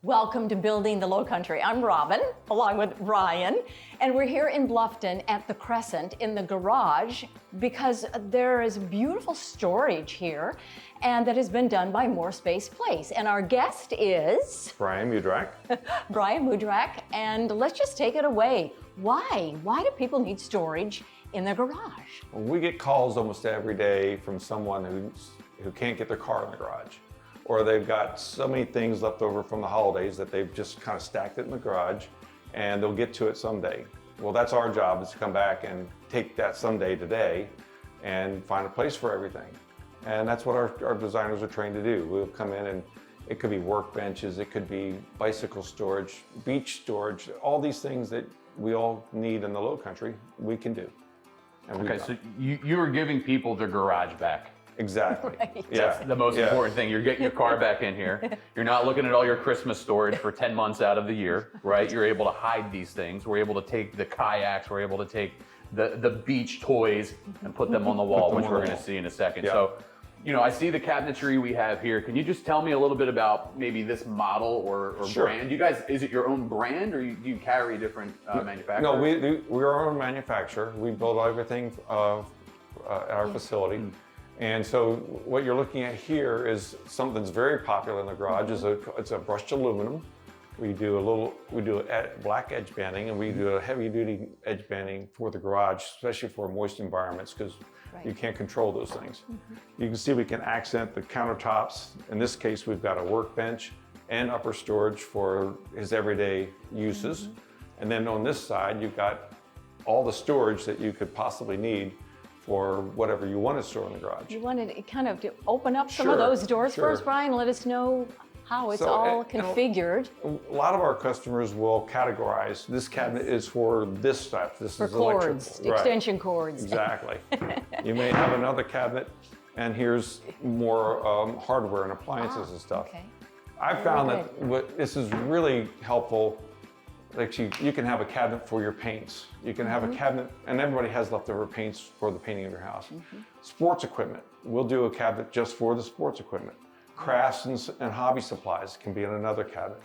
Welcome to Building the Lowcountry. I'm Robyn, along with Ryan, and we're here in Bluffton at the Crescent in the garage because there is beautiful storage here, and that has been done by More Space Place. And our guest is Brian Mudrak. Brian Mudrak, and let's just take it away. Why? Why do people need storage in their garage? We get calls almost every day from someone who can't get their car in the garage, or they've got so many things left over from the holidays that they've just kind of stacked it in the garage and they'll get to it someday. Well, that's our job, is to come back and take that someday today and find a place for everything. And that's what our designers are trained to do. We'll come in and it could be workbenches, it could be bicycle storage, beach storage, all these things that we all need in the Lowcountry, we can do. Okay, so you are giving people their garage back. Exactly. Right. Yeah. That's the most important thing. You're getting your car back in here. You're not looking at all your Christmas storage for 10 months out of the year, right? You're able to hide these things. We're able to take the kayaks, we're able to take the beach toys and put them on the wall, which we're going to see in a second. Yeah. So, you know, I see the cabinetry we have here. Can you just tell me a little bit about maybe this model or Sure. brand? You guys, is it your own brand, or do you carry different manufacturers? No, we're our own manufacturer. We build everything at our facility. And so what you're looking at here is something that's very popular in the garage. It's a brushed aluminum. We do a black edge banding, and we do a heavy duty edge banding for the garage, especially for moist environments, because you can't control those things. You can see we can accent the countertops. In this case, we've got a workbench and upper storage for his everyday uses. And then on this side, you've got all the storage that you could possibly need for whatever you want to store in the garage. You wanted to kind of to open up some of those doors for us, Brian, and let us know how it's all configured. A lot of our customers will categorize, this cabinet is for this stuff. This For is cords, electrical. extension cords. Exactly. You may have another cabinet and here's more hardware and appliances and stuff. Okay. I found that this is really helpful. Actually, you can have a cabinet for your paints. You can have a cabinet, and everybody has leftover paints for the painting of their house. Sports equipment, we'll do a cabinet just for the sports equipment. Crafts and hobby supplies can be in another cabinet.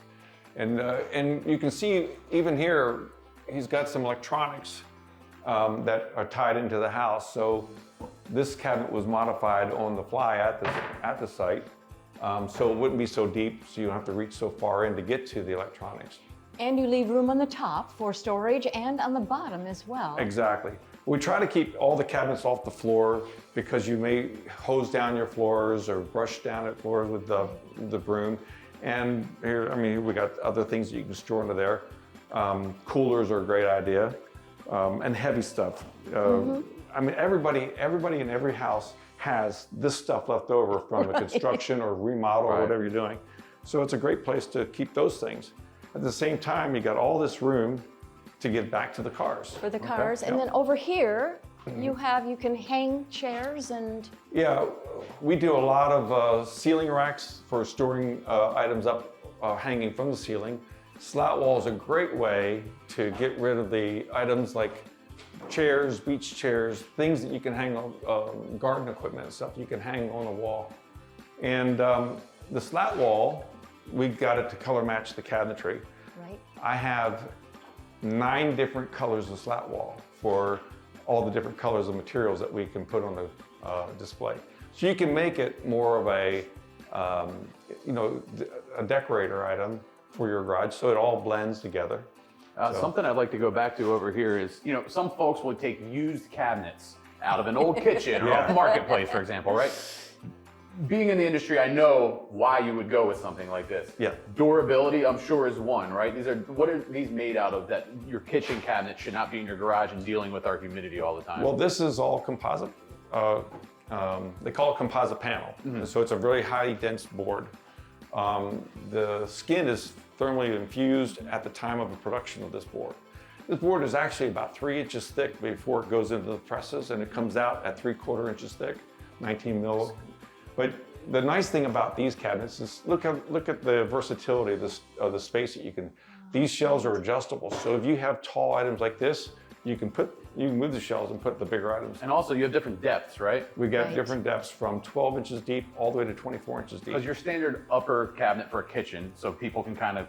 And you can see even here, he's got some electronics that are tied into the house. So this cabinet was modified on the fly at the site, so it wouldn't be so deep, so you don't have to reach so far in to get to the electronics. And you leave room on the top for storage and on the bottom as well. Exactly. We try to keep all the cabinets off the floor because you may hose down your floors or brush down at floors with the broom. And here, I mean, we got other things that you can store into there. Coolers are a great idea, and heavy stuff. I mean, everybody in every house has this stuff left over from the construction or remodel or whatever you're doing. So it's a great place to keep those things. At the same time, you got all this room to get back to the cars. For the cars. And then over here, you can hang chairs and... Yeah, we do a lot of ceiling racks for storing items up hanging from the ceiling. Slat wall is a great way to get rid of the items like chairs, beach chairs, things that you can hang on, garden equipment and stuff you can hang on the wall. And the slat wall, we got it to color match the cabinetry. Right. I have 9 different colors of slat wall for all the different colors of materials that we can put on the display. So you can make it more of a decorator item for your garage, so it all blends together. Something I'd like to go back to over here is, you know, some folks would take used cabinets out of an old kitchen or off the marketplace, for example, right? Being in the industry, I know why you would go with something like this. Yeah. Durability, I'm sure, is one, right? What are these made out of that your kitchen cabinet should not be in your garage and dealing with our humidity all the time? Well, this is all composite. They call it composite panel. So it's a really highly dense board. The skin is thermally infused at the time of the production of this board. This board is actually about 3 inches thick before it goes into the presses, and it comes out at 3/4 inches thick, 19 mil. But the nice thing about these cabinets is look at the versatility of the space that you can. These shelves are adjustable, so if you have tall items like this, you can move the shelves and put the bigger items. And also, you have different depths, right? We got Right. different depths from 12 inches deep all the way to 24 inches deep. Because your standard upper cabinet for a kitchen, so people can kind of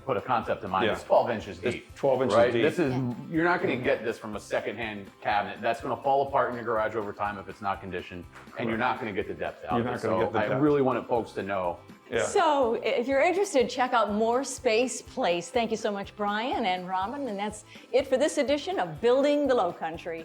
put a concept in mind, Yeah. is 12 inches It's deep. 12 inches right? deep. This is, you're not going to get this from a secondhand cabinet. That's going to fall apart in your garage over time if it's not conditioned, and you're not going to get the depth out You're of it. not gonna So get the I depth. really wanted folks to know. Yeah. So if you're interested, check out More Space Place. Thank you so much, Brian and Robyn. And that's it for this edition of Building the Lowcountry.